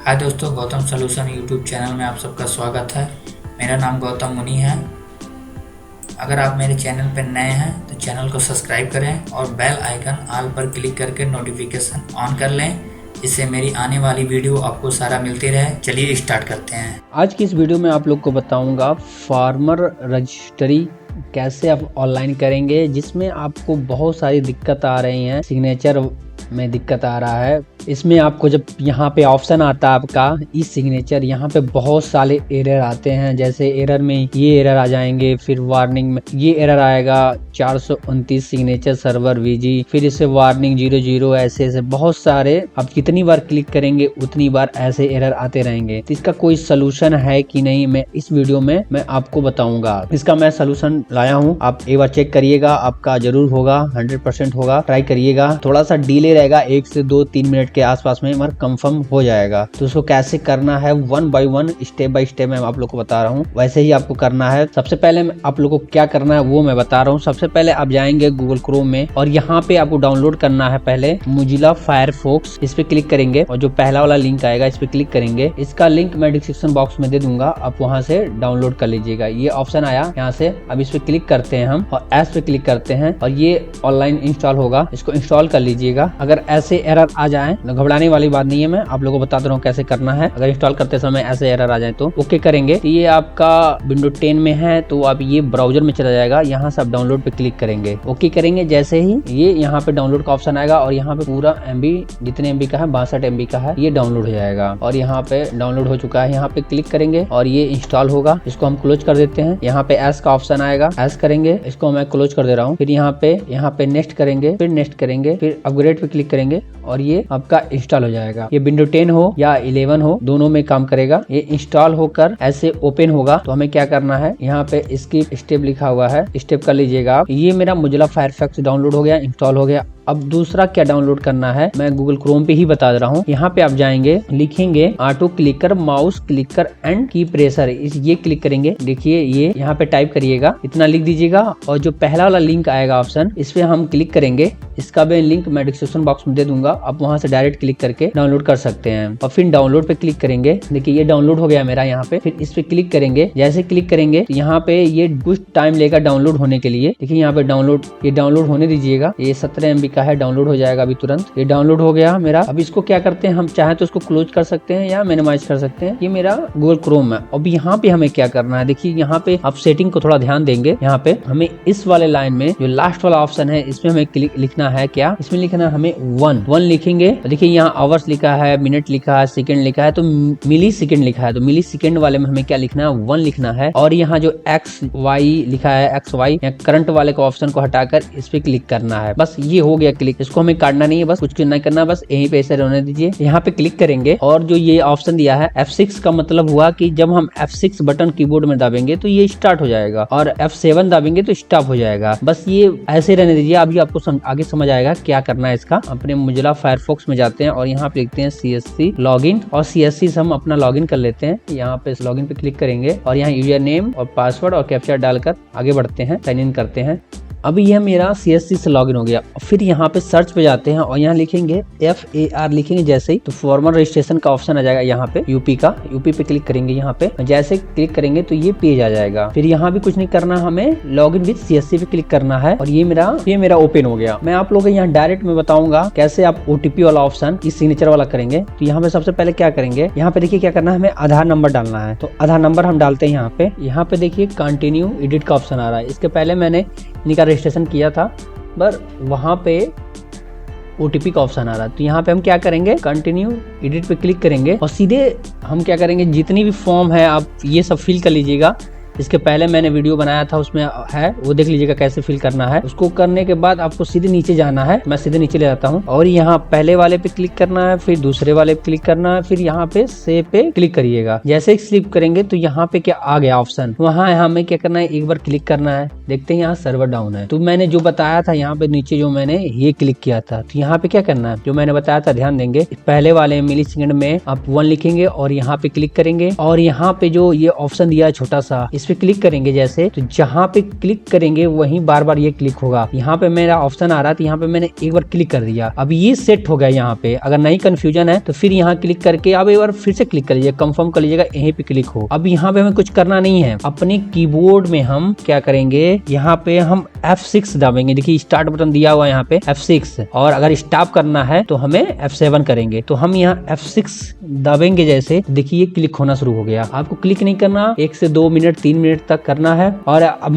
हाय दोस्तों, Gautam solution YouTube channel में आप सबका स्वागत है। मेरा नाम गौतम मुनि है। अगर आप मेरे चैनल पर नए हैं तो चैनल को सब्सक्राइब करें और बेल आइकन ऑल पर क्लिक करके नोटिफिकेशन ऑन कर लें, इससे मेरी आने वाली वीडियो आपको सारा मिलती रहे। चलिए स्टार्ट करते हैं। आज की इस वीडियो में आप लोग को बताऊंगा फार्मर रजिस्ट्री कैसे आप ऑनलाइन करेंगे, जिसमें आपको बहुत सारी दिक्कत आ रही हैं। सिग्नेचर में दिक्कत आ रहा है। इसमें आपको जब यहाँ पे ऑप्शन आता है आपका ई सिग्नेचर, यहाँ पे बहुत सारे एरर आते हैं। जैसे एरर में ये एरर आ जाएंगे, फिर वार्निंग में ये एरर आएगा 429 सिग्नेचर सर्वर वीजी, फिर इसे वार्निंग 00, ऐसे बहुत सारे। आप जितनी बार क्लिक करेंगे उतनी बार ऐसे एरर आते रहेंगे। तो इसका कोई सोल्यूशन है कि नहीं, मैं इस वीडियो में मैं आपको बताऊंगा। इसका मैं सोल्यूशन लाया हूँ, आप एक बार चेक करिएगा, आपका जरूर होगा, 100% होगा। ट्राई करिएगा, थोड़ा सा डिले रहेगा, 1 से 2-3 मिनट के आसपास में मगर कंफर्म हो जाएगा। तो उसको कैसे करना है 1 बाय 1 स्टेप बाय स्टेप मैं आप लोग को बता रहा हूँ, वैसे ही आपको करना है। सबसे पहले आप लोग को क्या करना है वो मैं बता रहा हूँ। सबसे पहले आप जाएंगे गूगल क्रोम में और यहाँ पे आपको डाउनलोड करना है पहले मोजिला फायरफॉक्स। इस पे क्लिक करेंगे और जो पहला वाला लिंक आएगा इस पे क्लिक करेंगे। इसका लिंक मैं डिस्क्रिप्शन बॉक्स में दे दूंगा, आप वहाँ से डाउनलोड कर लीजिएगा। ये ऑप्शन आया यहाँ से, अब इस पे क्लिक करते हैं हम और एस पे क्लिक करते हैं और ये ऑनलाइन इंस्टॉल होगा। इसको इंस्टॉल कर लीजिएगा। अगर ऐसे एरर आ जाए तो घबराने वाली बात नहीं है, मैं आप लोगों को बता दे रहा हूँ कैसे करना है। अगर इंस्टॉल करते समय ऐसे एरर आ जाए तो ओके करेंगे। तो ये आपका विंडो 10 में है तो आप ये ब्राउजर में चला जाएगा, यहाँ से आप डाउनलोड पे क्लिक करेंगे। ओके करेंगे जैसे ही ये यहाँ पे डाउनलोड का ऑप्शन आएगा और यहाँ पे पूरा MB जितने MB का है 62 MB का है, ये डाउनलोड हो जाएगा और यहाँ पे डाउनलोड हो चुका है। यहाँ पे क्लिक करेंगे और ये इंस्टॉल होगा। इसको हम क्लोज कर देते हैं। यहाँ पे एस का ऑप्शन आएगा, एस करेंगे, इसको मैं क्लोज कर दे रहा हूँ। फिर यहाँ पे नेक्स्ट करेंगे, फिर नेक्स्ट करेंगे, फिर अपग्रेड पे क्लिक करेंगे और ये आपका इंस्टॉल हो जाएगा। ये विंडो 10 हो या 11 हो, दोनों में काम करेगा। ये इंस्टॉल होकर ऐसे ओपन होगा। तो हमें क्या करना है, यहाँ पे इसकी स्टेप लिखा हुआ है, स्टेप कर लीजिएगा आप। ये मेरा मोजिला फायरफॉक्स डाउनलोड हो गया, इंस्टॉल हो गया। अब दूसरा क्या डाउनलोड करना है मैं गूगल क्रोम पे ही बता दे रहा हूँ। यहाँ पे आप जाएंगे, लिखेंगे auto clicker mouse clicker and की प्रेशर, ये क्लिक करेंगे। देखिए ये यहाँ पे टाइप करिएगा, इतना लिख दीजिएगा और जो पहला वाला लिंक आएगा ऑप्शन, इस पे हम क्लिक करेंगे। इसका भी लिंक मैं डिस्क्रिप्शन बॉक्स में दे दूंगा, आप वहाँ से डायरेक्ट क्लिक करके डाउनलोड कर सकते हैं। और फिर डाउनलोड पे क्लिक करेंगे। देखिए ये डाउनलोड हो गया मेरा यहाँ पे। फिर इस पे क्लिक करेंगे। जैसे क्लिक करेंगे तो यहाँ पे ये कुछ टाइम लेगा डाउनलोड होने के लिए। देखिए यहाँ पे ये डाउनलोड होने दीजिएगा। ये 17 MB का है, डाउनलोड हो जाएगा अभी तुरंत। ये डाउनलोड हो गया मेरा। अब इसको क्या करते हैं, हम चाहे तो इसको क्लोज कर सकते हैं या मिनिमाइज कर सकते हैं। ये मेरा गूगल क्रोम है। अब यहाँ पे हमें क्या करना है, देखिए यहाँ पे आप सेटिंग को थोड़ा ध्यान देंगे। यहाँ पे हमें इस वाले लाइन में जो लास्ट वाला ऑप्शन है इसमें हमें लिखना है क्या, इसमें लिखना है हमें 1 लिखेंगे। देखिए यहाँ आवर्स लिखा है, मिनट लिखा है, सेकंड लिखा है, तो मिली सेकंड लिखा है। तो मिली सेकंड वाले में हमें क्या लिखना है, 1 लिखना है। और यहाँ जो XY लिखा है, XY या करंट वाले का ऑप्शन को हटाकर इस पे क्लिक करना है। बस ये हो गया क्लिक। इसको हमें काटना नहीं है, बस कुछ नहीं करना, बस यहीं पे ऐसे रहने दीजिए। यहाँ पे क्लिक करेंगे और जो ये ऑप्शन दिया है F6 का मतलब हुआ कि जब हम F6 बटन कीबोर्ड में दाबेंगे तो ये स्टार्ट हो जाएगा और F7 दाबेंगे तो स्टॉप हो जाएगा। बस ये ऐसे रहने दीजिए। अभी आपको आगे समझ आएगा क्या करना है इसका। अपने मोजिला फायरफॉक्स में जाते हैं और यहाँ पे लिखते हैं CSC लॉगिन और CSC से हम अपना लॉगिन कर लेते हैं। यहाँ पे लॉगिन पे क्लिक करेंगे और यहाँ यूजर नेम और पासवर्ड और कैप्चा डालकर आगे बढ़ते हैं, साइन इन करते हैं। अभी यह मेरा CSC से लॉगिन हो गया। फिर यहाँ पे सर्च पे जाते हैं और यहाँ लिखेंगे FAR लिखेंगे। जैसे ही तो फॉर्मल रजिस्ट्रेशन का ऑप्शन आ जाएगा यहाँ पे, यूपी पे क्लिक करेंगे। यहाँ पे जैसे क्लिक करेंगे तो ये पेज आ जाएगा। फिर यहाँ भी कुछ नहीं करना, हमें लॉगिन विद CSC पे क्लिक करना है और ये मेरा ओपन हो गया। मैं आप लोगों को यहाँ डायरेक्ट में बताऊंगा कैसे आप OTP वाला ऑप्शन इस सिग्नेचर वाला करेंगे। तो यहाँ पे सबसे पहले क्या करेंगे, यहाँ पे देखिए क्या करना है, हमें आधार नंबर डालना है। तो आधार नंबर हम डालते हैं यहाँ पे देखिए कंटिन्यू एडिट का ऑप्शन आ रहा है। इसके पहले मैंने इनका रजिस्ट्रेशन किया था पर वहाँ पे OTP का ऑप्शन आ रहा है। तो यहाँ पे हम क्या करेंगे, कंटिन्यू एडिट पे क्लिक करेंगे और सीधे हम क्या करेंगे, जितनी भी फॉर्म है आप ये सब फिल कर लीजिएगा। इसके पहले मैंने वीडियो बनाया था, उसमें है, वो देख लीजिएगा कैसे फिल करना है। उसको करने के बाद आपको सीधे नीचे जाना है। मैं सीधे नीचे ले जाता हूँ और यहाँ पहले वाले पे क्लिक करना है, फिर दूसरे वाले पे क्लिक करना है, फिर यहाँ पे सेव पे क्लिक करिएगा। जैसे ही स्लिप करेंगे तो यहाँ पे क्या आ गया ऑप्शन, वहाँ हमें क्या करना है, एक बार क्लिक करना है। देखते हैं यहाँ सर्वर डाउन है। तो मैंने जो बताया था यहाँ पे नीचे जो मैंने ये क्लिक किया था, तो यहाँ पे क्या करना है, जो मैंने बताया था ध्यान देंगे। पहले वाले मिली सेकंड में आप 1 लिखेंगे और यहाँ पे क्लिक करेंगे और यहाँ पे जो ये ऑप्शन दिया है छोटा सा, इस पे क्लिक करेंगे जैसे, तो जहाँ पे क्लिक करेंगे वहीं बार बार ये क्लिक होगा। यहाँ पे मेरा ऑप्शन आ रहा था, यहाँ पे मैंने एक बार क्लिक कर दिया, अब ये सेट हो गया। यहाँ पे अगर नहीं कंफ्यूजन है तो फिर यहाँ क्लिक करके अब एक बार फिर से क्लिक कर लीजिए, कंफर्म कर लीजिएगा, यहीं पे क्लिक हो। अब यहाँ पे हमें कुछ करना नहीं है, अपने कीबोर्ड में हम क्या करेंगे, यहाँ पे हम F6 दबाएंगे। देखिए स्टार्ट बटन दिया हुआ है यहाँ पे F6, और अगर स्टॉप करना है तो हमें F7 करेंगे। तो हम यहाँ F6 दबाएंगे जैसे, देखिए क्लिक होना शुरू हो गया। आपको क्लिक नहीं करना, 1 से 2 मिनट 3 मिनट तक करना है। और अब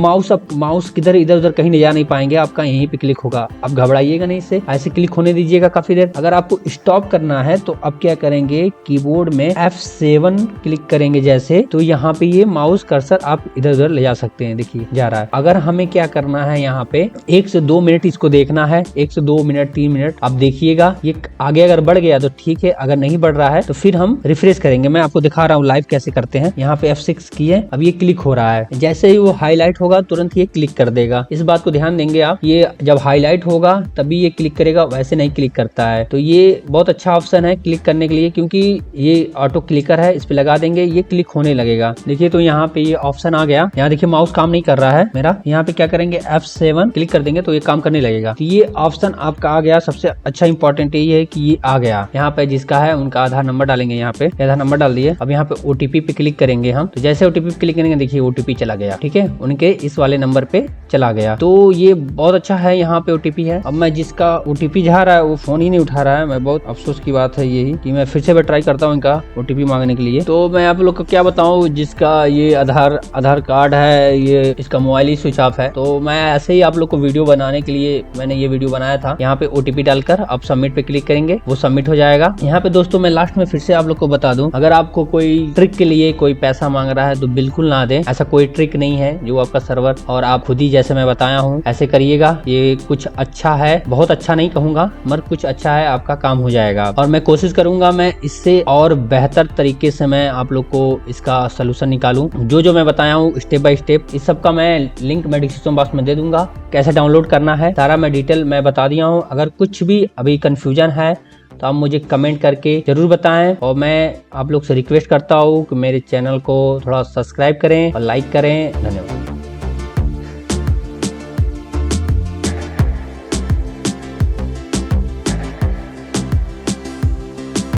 माउस किधर इधर उधर कहीं ले जा नहीं पाएंगे, आपका यहीं पे क्लिक होगा। अब घबराइएगा नहीं, इससे ऐसे क्लिक होने दीजिएगा काफी देर। अगर आपको स्टॉप करना है तो अब क्या करेंगे, कीबोर्ड में F7 क्लिक करेंगे जैसे, तो यहाँ पे ये माउस कर्सर आप इधर उधर ले जा सकते हैं। देखिए जा रहा है। अगर हमें क्या करना है, यहाँ पे 1 से 2 मिनट इसको देखना है, 1 से 2 मिनट 3 मिनट। अब देखिएगा ये आगे अगर बढ़ गया तो ठीक है, अगर नहीं बढ़ रहा है तो फिर हम रिफ्रेश करेंगे। मैं आपको दिखा रहा हूँ लाइव कैसे करते हैं। यहाँ पे F6 किए, अब ये क्लिक हो रहा है। जैसे ही वो हाईलाइट होगा तुरंत ये क्लिक कर देगा। इस बात को ध्यान देंगे आप, ये जब हाईलाइट होगा तभी ये क्लिक करेगा, वैसे नहीं क्लिक करता है। तो ये बहुत अच्छा ऑप्शन है क्लिक करने के लिए, क्योंकि ये ऑटो क्लिकर है, इस पे लगा देंगे ये क्लिक होने लगेगा। देखिए तो यहाँ पे ये ऑप्शन आ गया। यहाँ देखिए माउस काम नहीं कर रहा है मेरा, यहाँ पे क्या करेंगे F7 क्लिक कर देंगे तो ये काम करने लगेगा। तो ये ऑप्शन आपका आ गया। सबसे अच्छा इंपॉर्टेंट ये है कि ये आ गया। यहाँ पे जिसका है उनका आधार नंबर डालेंगे, यहाँ पे आधार नंबर डाल दिए। अब यहाँ पे OTP पे क्लिक करेंगे हम, तो जैसे OTP पे क्लिक करेंगे देखिए OTP चला गया, ठीक है, उनके इस वाले नंबर पे चला गया। तो ये बहुत अच्छा है, यहाँ पे OTP है। अब मैं जिसका OTP जा रहा है वो फोन ही नहीं उठा रहा है, मैं बहुत अफसोस की बात है यही कि मैं फिर से ट्राई करता हूँ इनका OTP मांगने के लिए। तो मैं आप लोग को क्या बताऊँ, जिसका ये आधार कार्ड है, ये इसका मोबाइल ही स्विच ऑफ है। तो मैं ऐसे ही आप लोग को वीडियो बनाने के लिए मैंने ये वीडियो बनाया था। यहाँ पे OTP डालकर आप सबमिट पे क्लिक करेंगे, वो सबमिट हो जाएगा। यहाँ पे दोस्तों मैं लास्ट में फिर से आप लोग को बता दूं, अगर आपको कोई ट्रिक के लिए कोई पैसा मांग रहा है तो बिल्कुल ना दे। ऐसा कोई ट्रिक नहीं है जो आपका सर्वर और आप खुद ही जैसे मैं बताया हूँ ऐसे करिएगा। ये कुछ अच्छा है, बहुत अच्छा नहीं कहूंगा मगर कुछ अच्छा है, आपका काम हो जाएगा। और मैं कोशिश करूंगा मैं इससे और बेहतर तरीके से मैं आप लोग को इसका सोल्यूशन निकालूं। जो मैं बताया हूँ स्टेप बाय स्टेप, इस सब का मैं लिंक मैं डिस्क्रिप्शन बॉक्स में दे दूंगा। कैसे डाउनलोड करना है सारा मैं डिटेल मैं बता दिया हूँ। अगर कुछ भी अभी कंफ्यूजन है तो आप मुझे कमेंट करके जरूर बताएं, और मैं आप लोग से रिक्वेस्ट करता हूँ कि मेरे चैनल को थोड़ा सब्सक्राइब करें और लाइक करें। धन्यवाद।